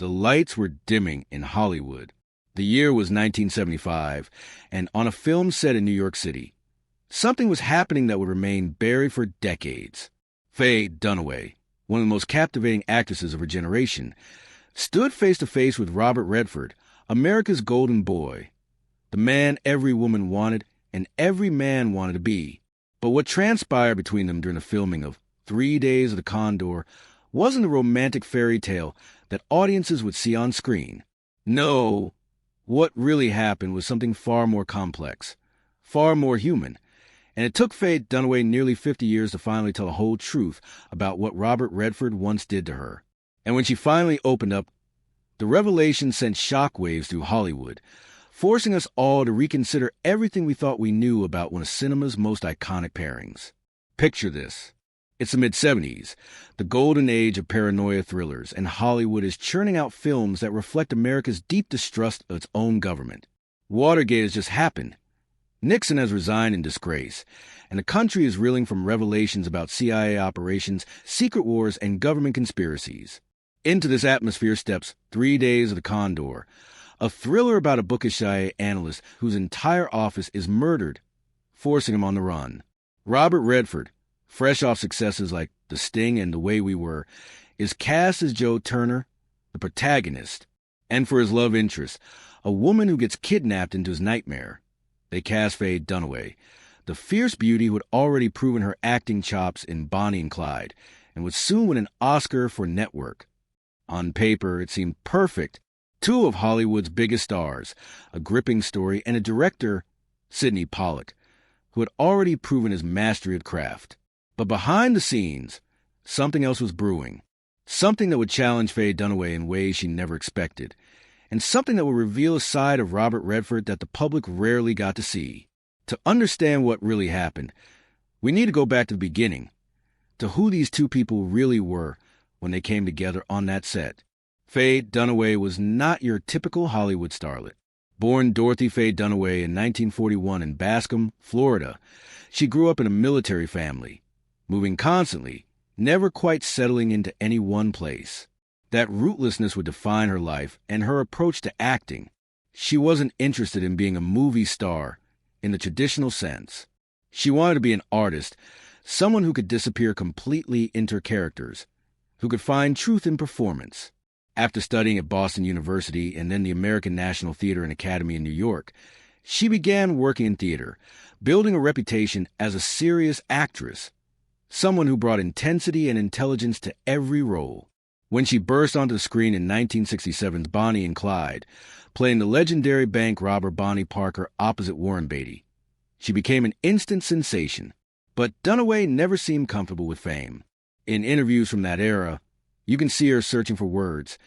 The lights were dimming in Hollywood. The year was 1975, and on a film set in New York City, something was happening that would remain buried for decades. Faye Dunaway, one of the most captivating actresses of her generation, stood face to face with Robert Redford, America's golden boy, the man every woman wanted and every man wanted to be. But what transpired between them during the filming of 3 Days of the Condor wasn't a romantic fairy tale that audiences would see on screen. No, what really happened was something far more complex, far more human, and it took Faye Dunaway nearly 50 years to finally tell the whole truth about what Robert Redford once did to her. And when she finally opened up, the revelation sent shockwaves through Hollywood, forcing us all to reconsider everything we thought we knew about one of cinema's most iconic pairings. Picture this. It's the mid-'70s, the golden age of paranoia thrillers, and Hollywood is churning out films that reflect America's deep distrust of its own government. Watergate has just happened. Nixon has resigned in disgrace, and the country is reeling from revelations about CIA operations, secret wars, and government conspiracies. Into this atmosphere steps 3 Days of the Condor, a thriller about a bookish CIA analyst whose entire office is murdered, forcing him on the run. Robert Redford, fresh off successes like The Sting and The Way We Were, is cast as Joe Turner, the protagonist, and for his love interest, a woman who gets kidnapped into his nightmare. They cast Faye Dunaway, the fierce beauty who had already proven her acting chops in Bonnie and Clyde, and would soon win an Oscar for Network. On paper, it seemed perfect. Two of Hollywood's biggest stars, a gripping story, and a director, Sidney Pollack, who had already proven his mastery of craft. But behind the scenes, something else was brewing. Something that would challenge Faye Dunaway in ways she never expected. And something that would reveal a side of Robert Redford that the public rarely got to see. To understand what really happened, we need to go back to the beginning, to who these two people really were when they came together on that set. Faye Dunaway was not your typical Hollywood starlet. Born Dorothy Faye Dunaway in 1941 in Bascom, Florida, she grew up in a military family, moving constantly, never quite settling into any one place. That rootlessness would define her life and her approach to acting. She wasn't interested in being a movie star in the traditional sense. She wanted to be an artist, someone who could disappear completely into her characters, who could find truth in performance. After studying at Boston University and then the American National Theater and Academy in New York, she began working in theater, building a reputation as a serious actress, someone who brought intensity and intelligence to every role. When she burst onto the screen in 1967's Bonnie and Clyde, playing the legendary bank robber Bonnie Parker opposite Warren Beatty, she became an instant sensation. But Dunaway never seemed comfortable with fame. In interviews from that era, you can see her searching for words,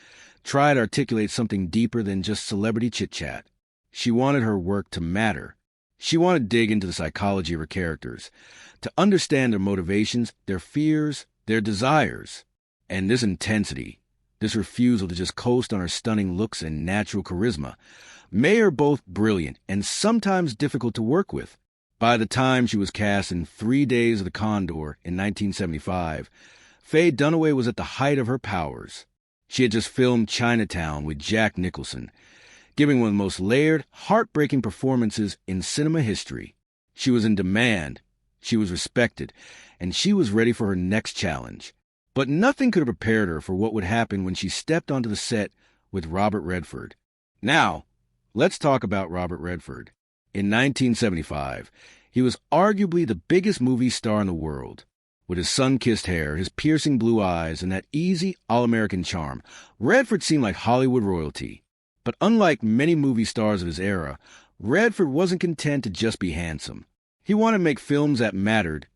try to articulate something deeper than just celebrity chit-chat. She wanted her work to matter. She wanted to dig into the psychology of her characters, to understand their motivations, their fears, their desires. And this intensity, this refusal to just coast on her stunning looks and natural charisma, made her both brilliant and sometimes difficult to work with. By the time she was cast in 3 Days of the Condor in 1975, Faye Dunaway was at the height of her powers. She had just filmed Chinatown with Jack Nicholson, giving one of the most layered, heartbreaking performances in cinema history. She was in demand, she was respected, and she was ready for her next challenge. But nothing could have prepared her for what would happen when she stepped onto the set with Robert Redford. Now, let's talk about Robert Redford. In 1975, he was arguably the biggest movie star in the world. With his sun-kissed hair, his piercing blue eyes, and that easy, all-American charm, Redford seemed like Hollywood royalty. But unlike many movie stars of his era, Redford wasn't content to just be handsome. He wanted to make films that mattered,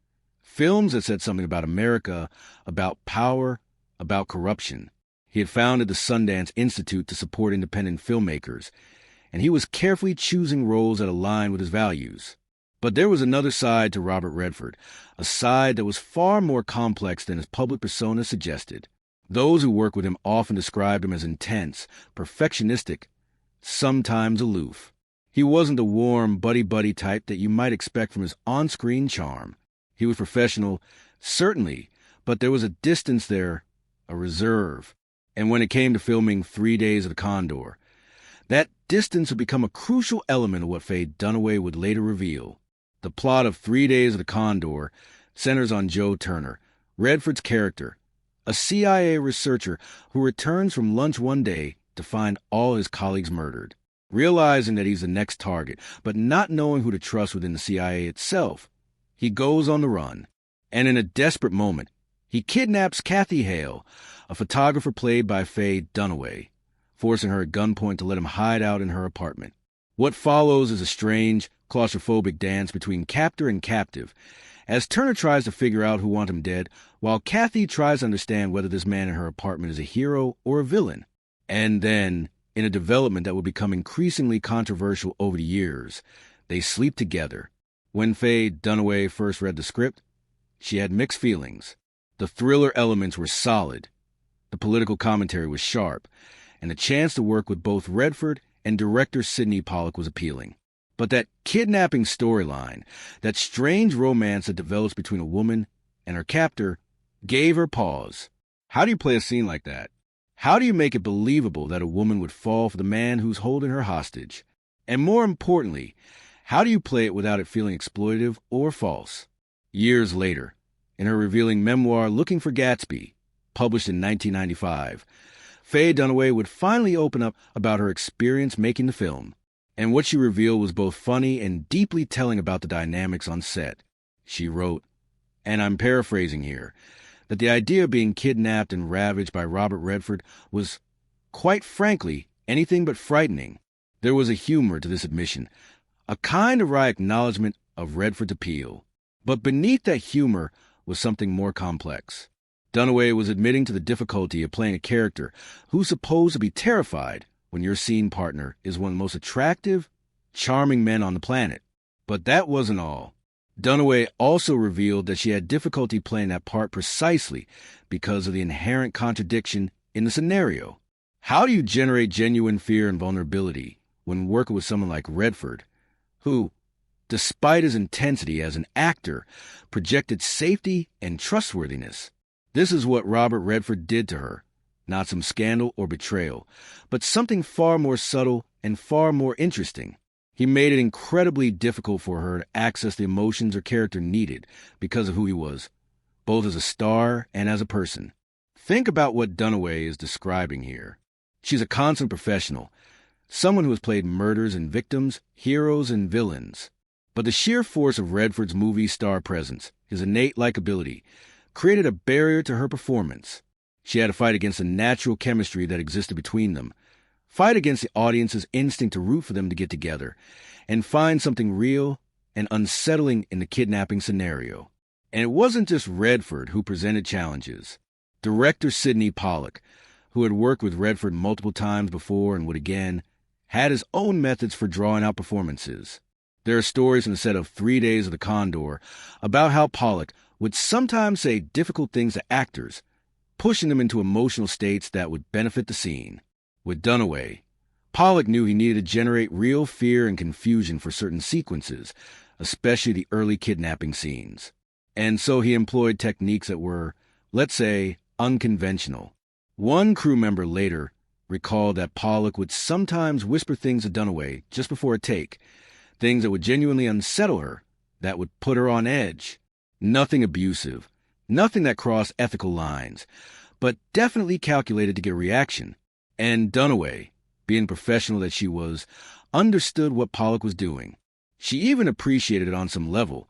films that said something about America, about power, about corruption. He had founded the Sundance Institute to support independent filmmakers, and he was carefully choosing roles that aligned with his values. But there was another side to Robert Redford, a side that was far more complex than his public persona suggested. Those who worked with him often described him as intense, perfectionistic, sometimes aloof. He wasn't the warm, buddy-buddy type that you might expect from his on-screen charm. He was professional, certainly, but there was a distance there, a reserve. And when it came to filming 3 Days of the Condor, that distance would become a crucial element of what Faye Dunaway would later reveal. The plot of 3 Days of the Condor centers on Joe Turner, Redford's character, a CIA researcher who returns from lunch one day to find all his colleagues murdered. Realizing that he's the next target, but not knowing who to trust within the CIA itself, he goes on the run. And in a desperate moment, he kidnaps Kathy Hale, a photographer played by Faye Dunaway, forcing her at gunpoint to let him hide out in her apartment. What follows is a strange, claustrophobic dance between captor and captive, as Turner tries to figure out who wants him dead, while Kathy tries to understand whether this man in her apartment is a hero or a villain. And then, in a development that would become increasingly controversial over the years, they sleep together. When Faye Dunaway first read the script, she had mixed feelings. The thriller elements were solid, the political commentary was sharp, and the chance to work with both Redford and director Sidney Pollack was appealing. But that kidnapping storyline, that strange romance that develops between a woman and her captor, gave her pause. How do you play a scene like that? How do you make it believable that a woman would fall for the man who's holding her hostage? And more importantly, how do you play it without it feeling exploitative or false? Years later, in her revealing memoir Looking for Gatsby, published in 1995, Faye Dunaway would finally open up about her experience making the film. And what she revealed was both funny and deeply telling about the dynamics on set. She wrote, and I'm paraphrasing here, that the idea of being kidnapped and ravaged by Robert Redford was, quite frankly, anything but frightening. There was a humor to this admission, a kind of wry acknowledgement of Redford's appeal. But beneath that humor was something more complex. Dunaway was admitting to the difficulty of playing a character who's supposed to be terrified when your scene partner is one of the most attractive, charming men on the planet. But that wasn't all. Dunaway also revealed that she had difficulty playing that part precisely because of the inherent contradiction in the scenario. How do you generate genuine fear and vulnerability when working with someone like Redford, who, despite his intensity as an actor, projected safety and trustworthiness? This is what Robert Redford did to her. Not some scandal or betrayal, but something far more subtle and far more interesting. He made it incredibly difficult for her to access the emotions her character needed because of who he was, both as a star and as a person. Think about what Dunaway is describing here. She's a consummate professional, someone who has played murders and victims, heroes and villains. But the sheer force of Redford's movie star presence, his innate likability, created a barrier to her performance. She had to fight against the natural chemistry that existed between them, fight against the audience's instinct to root for them to get together, and find something real and unsettling in the kidnapping scenario. And it wasn't just Redford who presented challenges. Director Sidney Pollack, who had worked with Redford multiple times before and would again, had his own methods for drawing out performances. There are stories from the set of 3 Days of the Condor about how Pollack would sometimes say difficult things to actors, pushing them into emotional states that would benefit the scene. With Dunaway, Pollack knew he needed to generate real fear and confusion for certain sequences, especially the early kidnapping scenes. And so he employed techniques that were, let's say, unconventional. One crew member later recalled that Pollack would sometimes whisper things to Dunaway just before a take, things that would genuinely unsettle her, that would put her on edge. Nothing abusive, nothing that crossed ethical lines, but definitely calculated to get a reaction. And Dunaway, being professional that she was, understood what Pollack was doing. She even appreciated it on some level,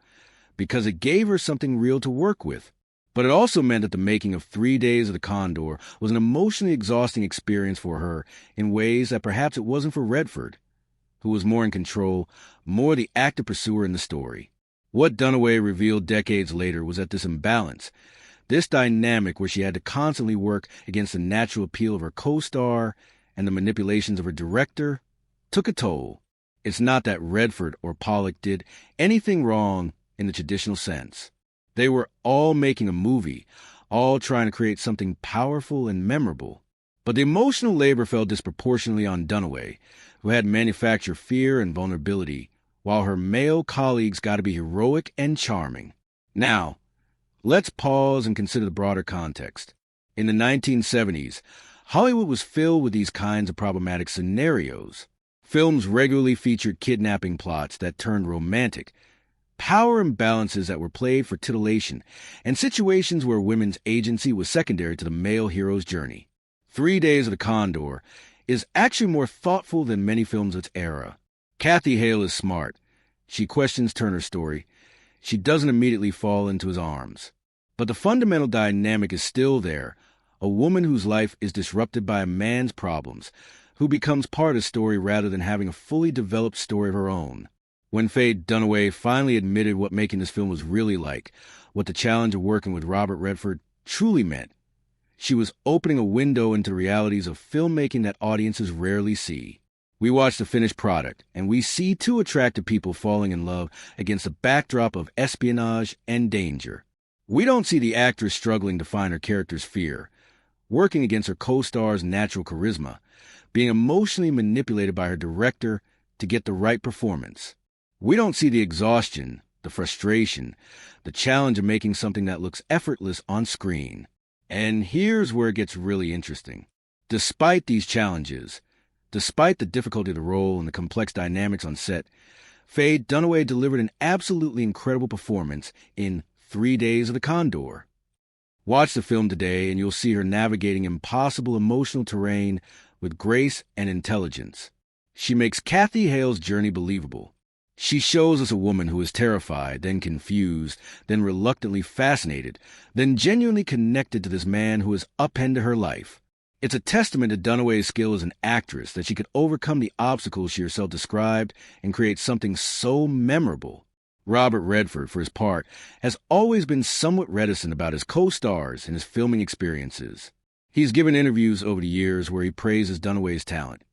because it gave her something real to work with. But it also meant that the making of 3 Days of the Condor was an emotionally exhausting experience for her in ways that perhaps it wasn't for Redford, who was more in control, more the active pursuer in the story. What Dunaway revealed decades later was that this imbalance, this dynamic where she had to constantly work against the natural appeal of her co-star and the manipulations of her director, took a toll. It's not that Redford or Pollack did anything wrong in the traditional sense. They were all making a movie, all trying to create something powerful and memorable. But the emotional labor fell disproportionately on Dunaway, who had to manufacture fear and vulnerability, while her male colleagues got to be heroic and charming. Now, let's pause and consider the broader context. In the 1970s, Hollywood was filled with these kinds of problematic scenarios. Films regularly featured kidnapping plots that turned romantic, power imbalances that were played for titillation, and situations where women's agency was secondary to the male hero's journey. 3 Days of the Condor is actually more thoughtful than many films of its era. Kathy Hale is smart. She questions Turner's story. She doesn't immediately fall into his arms. But the fundamental dynamic is still there, a woman whose life is disrupted by a man's problems, who becomes part of the story rather than having a fully developed story of her own. When Faye Dunaway finally admitted what making this film was really like, what the challenge of working with Robert Redford truly meant, she was opening a window into the realities of filmmaking that audiences rarely see. We watch the finished product, and we see two attractive people falling in love against a backdrop of espionage and danger. We don't see the actress struggling to find her character's fear, working against her co-star's natural charisma, being emotionally manipulated by her director to get the right performance. We don't see the exhaustion, the frustration, the challenge of making something that looks effortless on screen. And here's where it gets really interesting. Despite these challenges, despite the difficulty of the role and the complex dynamics on set, Faye Dunaway delivered an absolutely incredible performance in 3 Days of the Condor. Watch the film today and you'll see her navigating impossible emotional terrain with grace and intelligence. She makes Kathy Hale's journey believable. She shows us a woman who is terrified, then confused, then reluctantly fascinated, then genuinely connected to this man who has upended her life. It's a testament to Dunaway's skill as an actress that she could overcome the obstacles she herself described and create something so memorable. Robert Redford, for his part, has always been somewhat reticent about his co-stars and his filming experiences. He's given interviews over the years where he praises Dunaway's talent,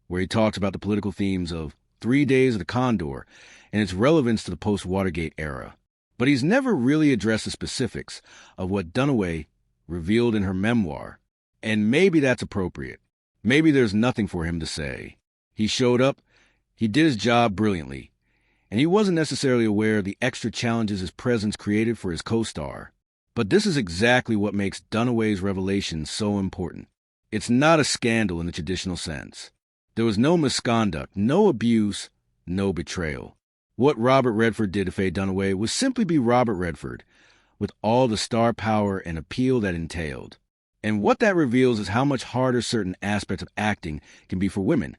where he talks about the political themes of 3 Days of the Condor and its relevance to the post-Watergate era. But he's never really addressed the specifics of what Dunaway revealed in her memoir. And maybe that's appropriate. Maybe there's nothing for him to say. He showed up, he did his job brilliantly, and he wasn't necessarily aware of the extra challenges his presence created for his co-star. But this is exactly what makes Dunaway's revelation so important. It's not a scandal in the traditional sense. There was no misconduct, no abuse, no betrayal. What Robert Redford did to Faye Dunaway was simply be Robert Redford, with all the star power and appeal that entailed. And what that reveals is how much harder certain aspects of acting can be for women,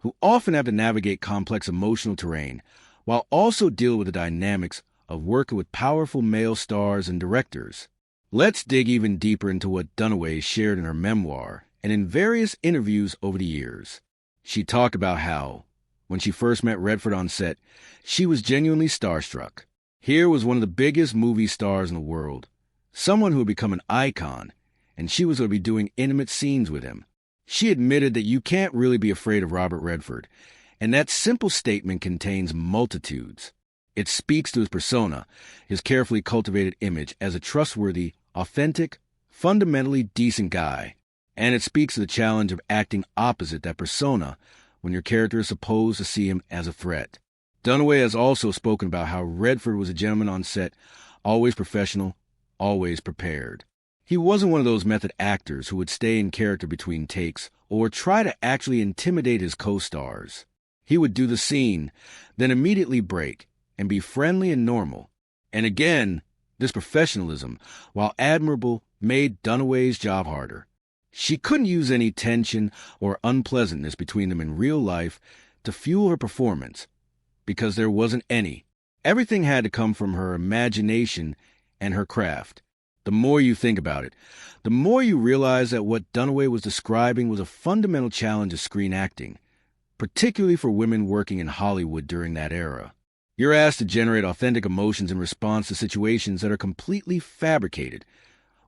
who often have to navigate complex emotional terrain, while also deal with the dynamics of working with powerful male stars and directors. Let's dig even deeper into what Dunaway shared in her memoir and in various interviews over the years. She talked about how, when she first met Redford on set, she was genuinely starstruck. Here was one of the biggest movie stars in the world, someone who had become an icon, and she was going to be doing intimate scenes with him. She admitted that you can't really be afraid of Robert Redford, and that simple statement contains multitudes. It speaks to his persona, his carefully cultivated image as a trustworthy, authentic, fundamentally decent guy. And it speaks to the challenge of acting opposite that persona when your character is supposed to see him as a threat. Dunaway has also spoken about how Redford was a gentleman on set, always professional, always prepared. He wasn't one of those method actors who would stay in character between takes or try to actually intimidate his co-stars. He would do the scene, then immediately break and be friendly and normal. And again, this professionalism, while admirable, made Dunaway's job harder. She couldn't use any tension or unpleasantness between them in real life to fuel her performance, because there wasn't any. Everything had to come from her imagination and her craft. The more you think about it, the more you realize that what Dunaway was describing was a fundamental challenge of screen acting, particularly for women working in Hollywood during that era. You're asked to generate authentic emotions in response to situations that are completely fabricated,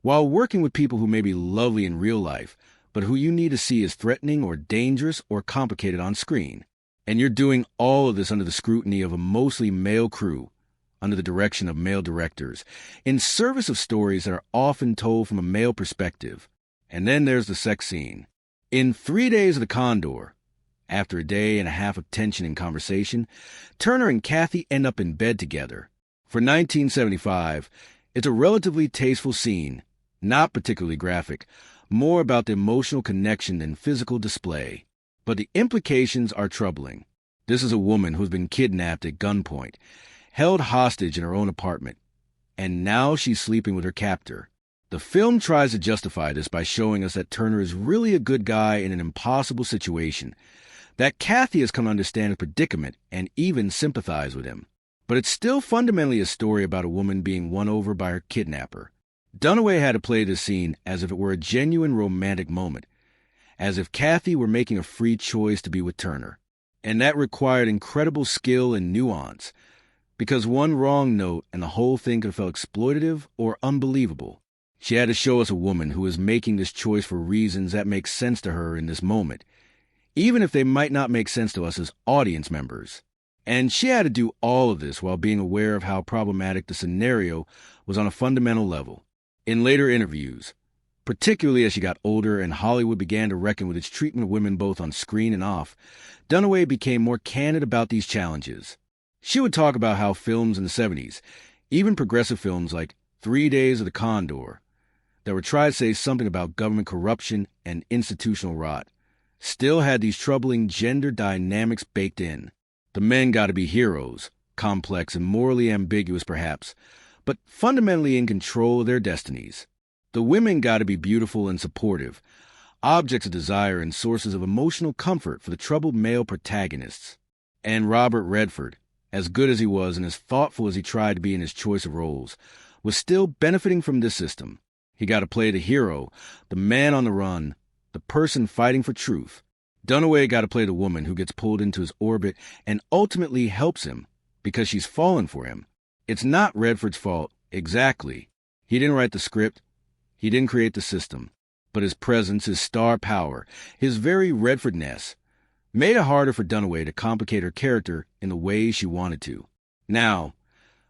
while working with people who may be lovely in real life, but who you need to see as threatening or dangerous or complicated on screen. And you're doing all of this under the scrutiny of a mostly male crew, under the direction of male directors, in service of stories that are often told from a male perspective. And then there's the sex scene. In 3 Days of the Condor, after a day and a half of tension and conversation, Turner and Kathy end up in bed together. For 1975, it's a relatively tasteful scene, not particularly graphic, more about the emotional connection than physical display. But the implications are troubling. This is a woman who's been kidnapped at gunpoint, held hostage in her own apartment, and now she's sleeping with her captor. The film tries to justify this by showing us that Turner is really a good guy in an impossible situation, that Kathy has come to understand his predicament and even sympathize with him. But it's still fundamentally a story about a woman being won over by her kidnapper. Dunaway had to play this scene as if it were a genuine romantic moment, as if Kathy were making a free choice to be with Turner. And that required incredible skill and nuance, because one wrong note and the whole thing could have felt exploitative or unbelievable. She had to show us a woman who is making this choice for reasons that make sense to her in this moment, even if they might not make sense to us as audience members. And she had to do all of this while being aware of how problematic the scenario was on a fundamental level. In later interviews, particularly as she got older and Hollywood began to reckon with its treatment of women both on screen and off, Dunaway became more candid about these challenges. She would talk about how films in the 70s, even progressive films like 3 Days of the Condor, that were trying to say something about government corruption and institutional rot, still had these troubling gender dynamics baked in. The men got to be heroes, complex and morally ambiguous perhaps, but fundamentally in control of their destinies. The women got to be beautiful and supportive, objects of desire and sources of emotional comfort for the troubled male protagonists. And Robert Redford, as good as he was and as thoughtful as he tried to be in his choice of roles, was still benefiting from this system. He got to play the hero, the man on the run, the person fighting for truth. Dunaway got to play the woman who gets pulled into his orbit and ultimately helps him because she's fallen for him. It's not Redford's fault, exactly. He didn't write the script. He didn't create the system. But his presence, his star power, his very Redfordness, made it harder for Dunaway to complicate her character in the way she wanted to. Now,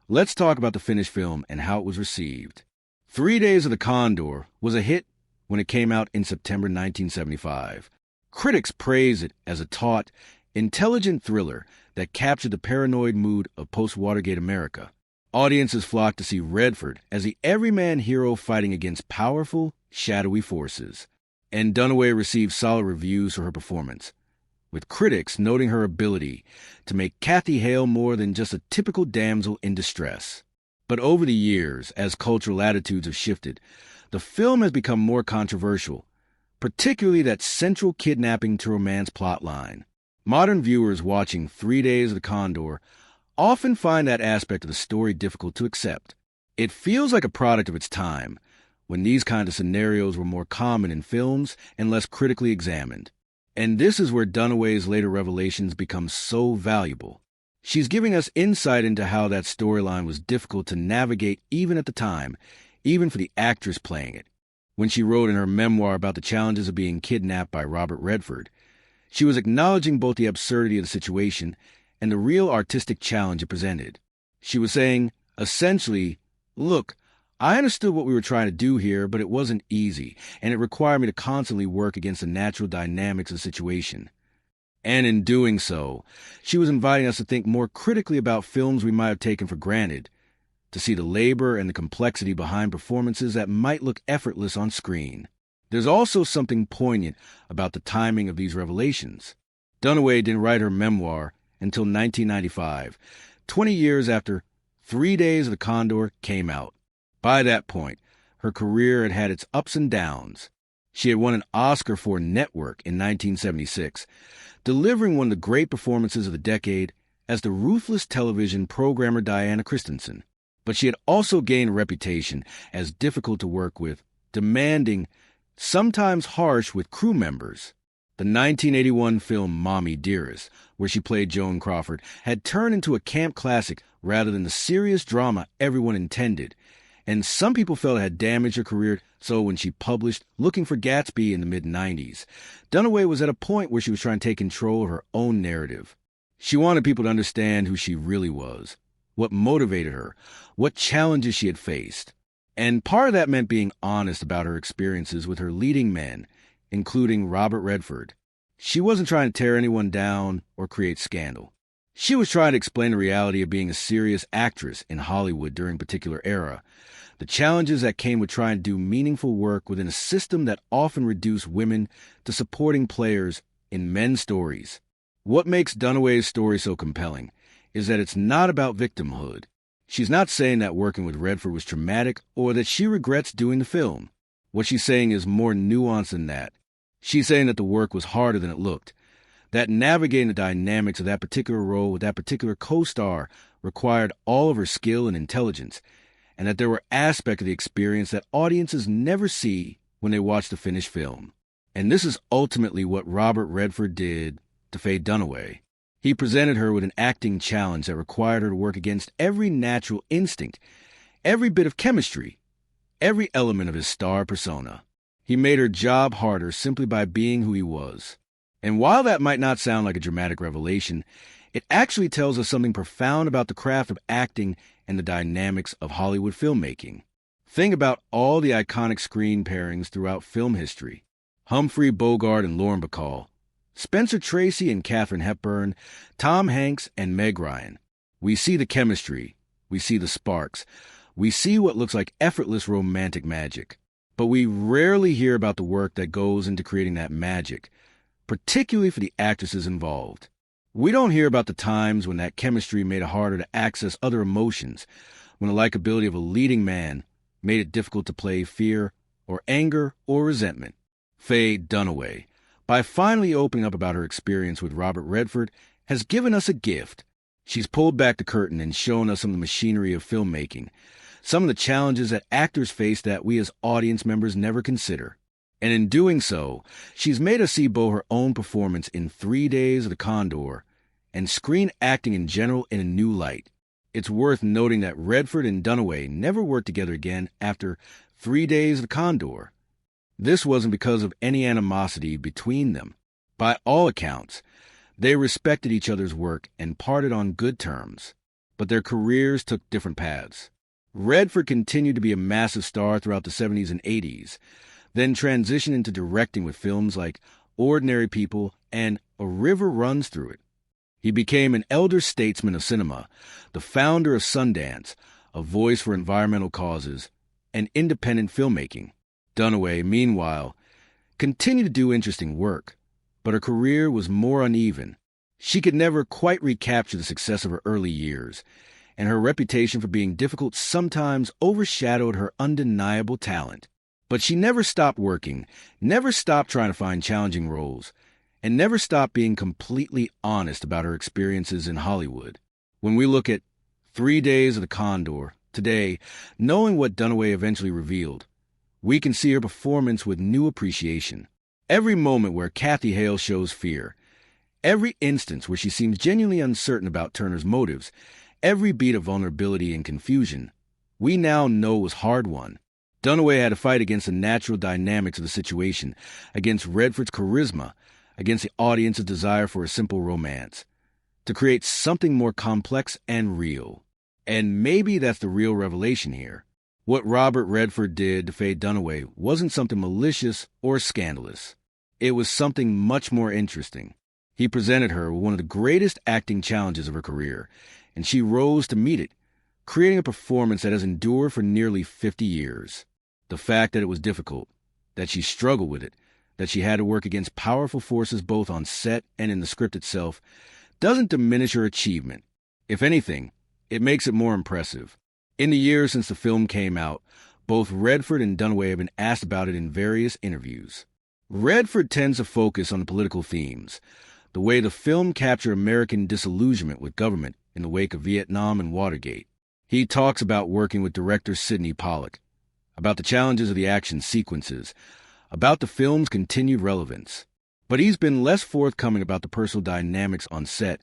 let's talk about the finished film and how it was received. 3 Days of the Condor was a hit when it came out in September 1975. Critics praised it as a taut, intelligent thriller that captured the paranoid mood of post-Watergate America. Audiences flocked to see Redford as the everyman hero fighting against powerful, shadowy forces. And Dunaway received solid reviews for her performance, with critics noting her ability to make Kathy Hale more than just a typical damsel in distress. But over the years, as cultural attitudes have shifted, the film has become more controversial, particularly that central kidnapping-to-romance plotline. Modern viewers watching 3 Days of the Condor often find that aspect of the story difficult to accept. It feels like a product of its time, when these kinds of scenarios were more common in films and less critically examined. And this is where Dunaway's later revelations become so valuable. She's giving us insight into how that storyline was difficult to navigate even at the time, even for the actress playing it. When she wrote in her memoir about the challenges of being kidnapped by Robert Redford, she was acknowledging both the absurdity of the situation and the real artistic challenge it presented. She was saying, essentially, look, I understood what we were trying to do here, but it wasn't easy, and it required me to constantly work against the natural dynamics of the situation. And in doing so, she was inviting us to think more critically about films we might have taken for granted, to see the labor and the complexity behind performances that might look effortless on screen. There's also something poignant about the timing of these revelations. Dunaway didn't write her memoir until 1995, 20 years after 3 Days of the Condor came out. By that point, her career had had its ups and downs. She had won an Oscar for Network in 1976, delivering one of the great performances of the decade as the ruthless television programmer Diana Christensen. But she had also gained a reputation as difficult to work with, demanding, sometimes harsh with crew members. The 1981 film Mommy Dearest, where she played Joan Crawford, had turned into a camp classic rather than the serious drama everyone intended, and some people felt it had damaged her career. So when she published Looking for Gatsby in the mid-90s, Dunaway was at a point where she was trying to take control of her own narrative. She wanted people to understand who she really was, what motivated her, what challenges she had faced. And part of that meant being honest about her experiences with her leading men, including Robert Redford. She wasn't trying to tear anyone down or create scandal. She was trying to explain the reality of being a serious actress in Hollywood during a particular era, the challenges that came with trying to do meaningful work within a system that often reduced women to supporting players in men's stories. What makes Dunaway's story so compelling is that it's not about victimhood. She's not saying that working with Redford was traumatic or that she regrets doing the film. What she's saying is more nuanced than that. She's saying that the work was harder than it looked, that navigating the dynamics of that particular role with that particular co-star required all of her skill and intelligence, and that there were aspects of the experience that audiences never see when they watch the finished film. And this is ultimately what Robert Redford did to Faye Dunaway. He presented her with an acting challenge that required her to work against every natural instinct, every bit of chemistry, every element of his star persona. He made her job harder simply by being who he was. And while that might not sound like a dramatic revelation, it actually tells us something profound about the craft of acting and the dynamics of Hollywood filmmaking. Think about all the iconic screen pairings throughout film history. Humphrey Bogart and Lauren Bacall, Spencer Tracy and Katharine Hepburn, Tom Hanks and Meg Ryan. We see the chemistry, we see the sparks, we see what looks like effortless romantic magic. But we rarely hear about the work that goes into creating that magic, particularly for the actresses involved. We don't hear about the times when that chemistry made it harder to access other emotions, when the likability of a leading man made it difficult to play fear or anger or resentment. Faye Dunaway, by finally opening up about her experience with Robert Redford, has given us a gift. She's pulled back the curtain and shown us some of the machinery of filmmaking, some of the challenges that actors face that we as audience members never consider. And in doing so, she's made us see both her own performance in 3 Days of the Condor and screen acting in general in a new light. It's worth noting that Redford and Dunaway never worked together again after 3 Days of the Condor. This wasn't because of any animosity between them. By all accounts, they respected each other's work and parted on good terms, but their careers took different paths. Redford continued to be a massive star throughout the 70s and 80s, then transitioned into directing with films like Ordinary People and A River Runs Through It. He became an elder statesman of cinema, the founder of Sundance, a voice for environmental causes, and independent filmmaking. Dunaway, meanwhile, continued to do interesting work, but her career was more uneven. She could never quite recapture the success of her early years, and her reputation for being difficult sometimes overshadowed her undeniable talent. But she never stopped working, never stopped trying to find challenging roles, and never stopped being completely honest about her experiences in Hollywood. When we look at 3 Days of the Condor today, knowing what Dunaway eventually revealed, we can see her performance with new appreciation. Every moment where Kathy Hale shows fear, every instance where she seems genuinely uncertain about Turner's motives, every beat of vulnerability and confusion, we now know was hard-won. Dunaway had to fight against the natural dynamics of the situation, against Redford's charisma, against the audience's desire for a simple romance, to create something more complex and real. And maybe that's the real revelation here. What Robert Redford did to Faye Dunaway wasn't something malicious or scandalous. It was something much more interesting. He presented her with one of the greatest acting challenges of her career, and she rose to meet it, creating a performance that has endured for nearly 50 years. The fact that it was difficult, that she struggled with it, that she had to work against powerful forces both on set and in the script itself, doesn't diminish her achievement. If anything, it makes it more impressive. In the years since the film came out, both Redford and Dunaway have been asked about it in various interviews. Redford tends to focus on the political themes, the way the film captured American disillusionment with government in the wake of Vietnam and Watergate. He talks about working with director Sidney Pollack, about the challenges of the action sequences, about the film's continued relevance. But he's been less forthcoming about the personal dynamics on set,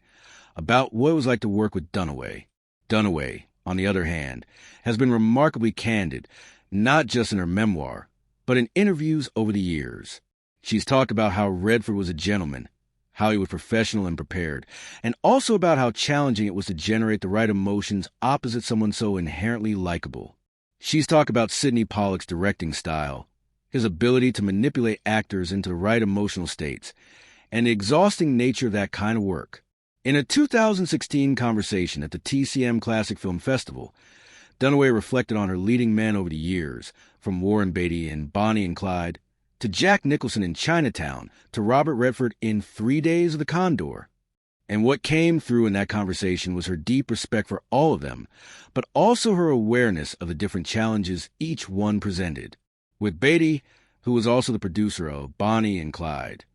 about what it was like to work with Dunaway. Dunaway, on the other hand, has been remarkably candid, not just in her memoir, but in interviews over the years. She's talked about how Redford was a gentleman, how he was professional and prepared, and also about how challenging it was to generate the right emotions opposite someone so inherently likable. She's talked about Sidney Pollack's directing style, his ability to manipulate actors into the right emotional states, and the exhausting nature of that kind of work. In a 2016 conversation at the TCM Classic Film Festival, Dunaway reflected on her leading men over the years, from Warren Beatty in Bonnie and Clyde, to Jack Nicholson in Chinatown, to Robert Redford in 3 Days of the Condor. And what came through in that conversation was her deep respect for all of them, but also her awareness of the different challenges each one presented. With Beatty, who was also the producer of Bonnie and Clyde,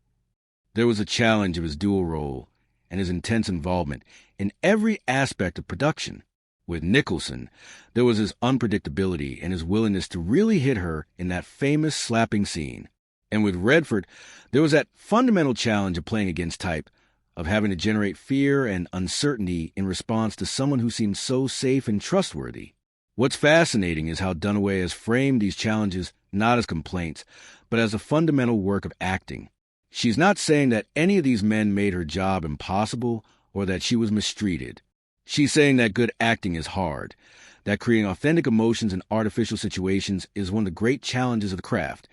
there was a challenge of his dual role and his intense involvement in every aspect of production. With Nicholson, there was his unpredictability and his willingness to really hit her in that famous slapping scene. And with Redford, there was that fundamental challenge of playing against type, of having to generate fear and uncertainty in response to someone who seemed so safe and trustworthy. What's fascinating is how Dunaway has framed these challenges not as complaints, but as a fundamental work of acting. She's not saying that any of these men made her job impossible or that she was mistreated. She's saying that good acting is hard, that creating authentic emotions in artificial situations is one of the great challenges of the craft,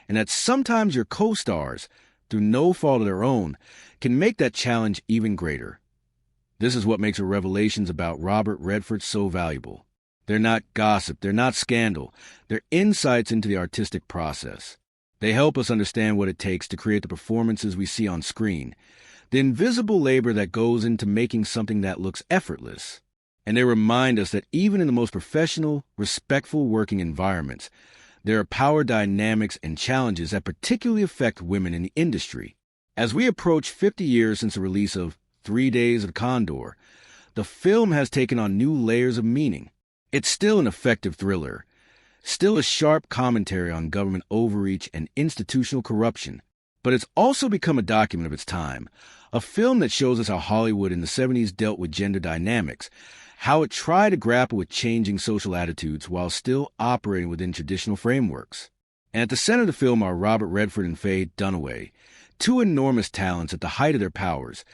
and that sometimes your co-stars, through no fault of their own, can make that challenge even greater. This is what makes her revelations about Robert Redford so valuable. They're not gossip, they're not scandal, they're insights into the artistic process. They help us understand what it takes to create the performances we see on screen, the invisible labor that goes into making something that looks effortless. And they remind us that even in the most professional, respectful working environments, there are power dynamics and challenges that particularly affect women in the industry. As we approach 50 years since the release of 3 Days of Condor, the film has taken on new layers of meaning. It's still an effective thriller, still a sharp commentary on government overreach and institutional corruption, but it's also become a document of its time, a film that shows us how Hollywood in the 70s dealt with gender dynamics, how it tried to grapple with changing social attitudes while still operating within traditional frameworks. And at the center of the film are Robert Redford and Faye Dunaway, two enormous talents at the height of their powers,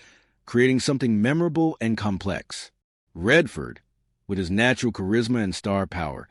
creating something memorable and complex. Redford, with his natural charisma and star power,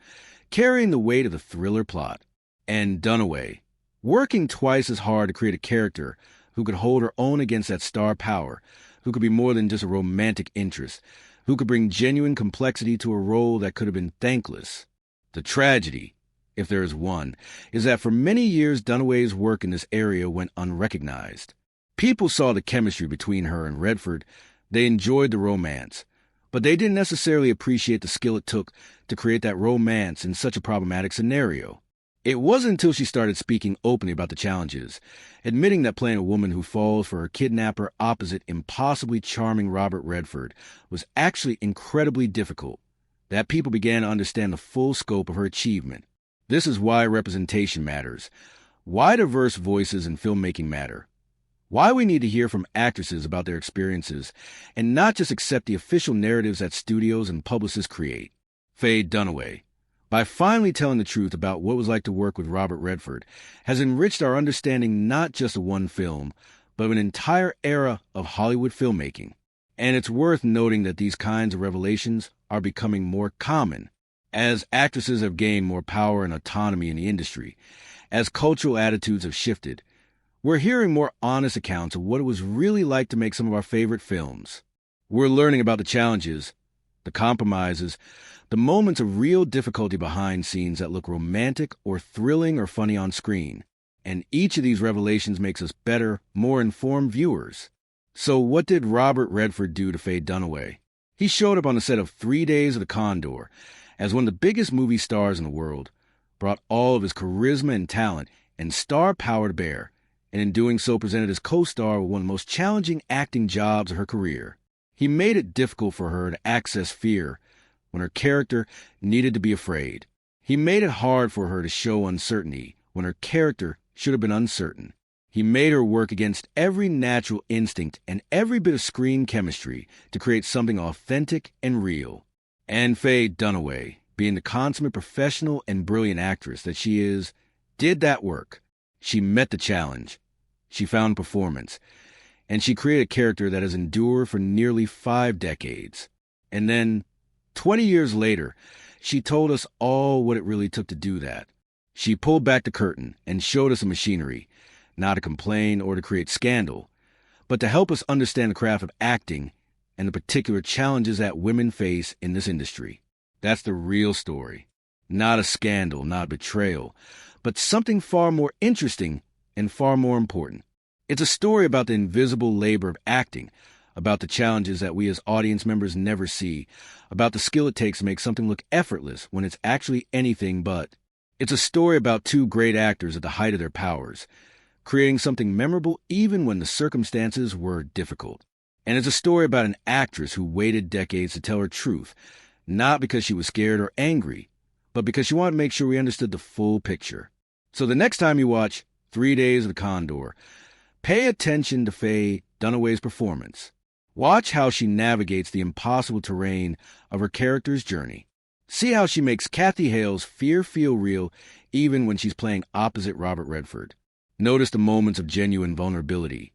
carrying the weight of the thriller plot, and Dunaway, working twice as hard to create a character who could hold her own against that star power, who could be more than just a romantic interest, who could bring genuine complexity to a role that could have been thankless. The tragedy, if there is one, is that for many years Dunaway's work in this area went unrecognized. People saw the chemistry between her and Redford, they enjoyed the romance, but they didn't necessarily appreciate the skill it took to create that romance in such a problematic scenario. It wasn't until she started speaking openly about the challenges, admitting that playing a woman who falls for her kidnapper opposite impossibly charming Robert Redford was actually incredibly difficult, that people began to understand the full scope of her achievement. This is why representation matters, why diverse voices in filmmaking matter, why we need to hear from actresses about their experiences and not just accept the official narratives that studios and publicists create. Faye Dunaway, by finally telling the truth about what it was like to work with Robert Redford, has enriched our understanding not just of one film, but of an entire era of Hollywood filmmaking. And it's worth noting that these kinds of revelations are becoming more common as actresses have gained more power and autonomy in the industry, as cultural attitudes have shifted. We're hearing more honest accounts of what it was really like to make some of our favorite films. We're learning about the challenges, the compromises, the moments of real difficulty behind scenes that look romantic or thrilling or funny on screen. And each of these revelations makes us better, more informed viewers. So what did Robert Redford do to Faye Dunaway? He showed up on the set of 3 Days of the Condor as one of the biggest movie stars in the world, brought all of his charisma and talent and star power to bear, and in doing so presented his co-star with one of the most challenging acting jobs of her career. He made it difficult for her to access fear when her character needed to be afraid. He made it hard for her to show uncertainty when her character should have been uncertain. He made her work against every natural instinct and every bit of screen chemistry to create something authentic and real. And Faye Dunaway, being the consummate professional and brilliant actress that she is, did that work. She met the challenge. She found performance. And she created a character that has endured for nearly 5 decades. And then, 20 years later, she told us all what it really took to do that. She pulled back the curtain and showed us the machinery, not to complain or to create scandal, but to help us understand the craft of acting and the particular challenges that women face in this industry. That's the real story. Not a scandal, not betrayal, but something far more interesting and far more important. It's a story about the invisible labor of acting, about the challenges that we as audience members never see, about the skill it takes to make something look effortless when it's actually anything but. It's a story about two great actors at the height of their powers, creating something memorable even when the circumstances were difficult. And it's a story about an actress who waited decades to tell her truth, not because she was scared or angry, but because she wanted to make sure we understood the full picture. So the next time you watch 3 Days of the Condor, pay attention to Faye Dunaway's performance. Watch how she navigates the impossible terrain of her character's journey. See how she makes Kathy Hale's fear feel real even when she's playing opposite Robert Redford. Notice the moments of genuine vulnerability,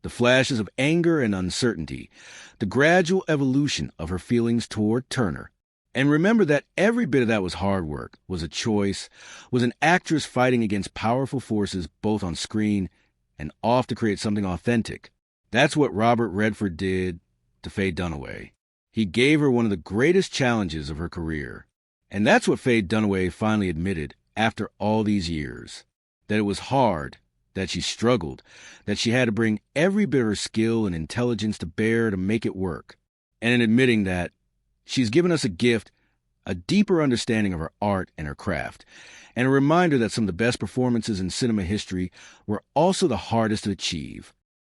the flashes of anger and uncertainty, the gradual evolution of her feelings toward Turner. And remember that every bit of that was hard work, was a choice, was an actress fighting against powerful forces both on screen and off to create something authentic. That's what Robert Redford did to Faye Dunaway. He gave her one of the greatest challenges of her career. And that's what Faye Dunaway finally admitted after all these years. That it was hard, that she struggled, that she had to bring every bit of her skill and intelligence to bear to make it work. And in admitting that, she's given us a gift, a deeper understanding of her art and her craft, and a reminder that some of the best performances in cinema history were also the hardest to achieve.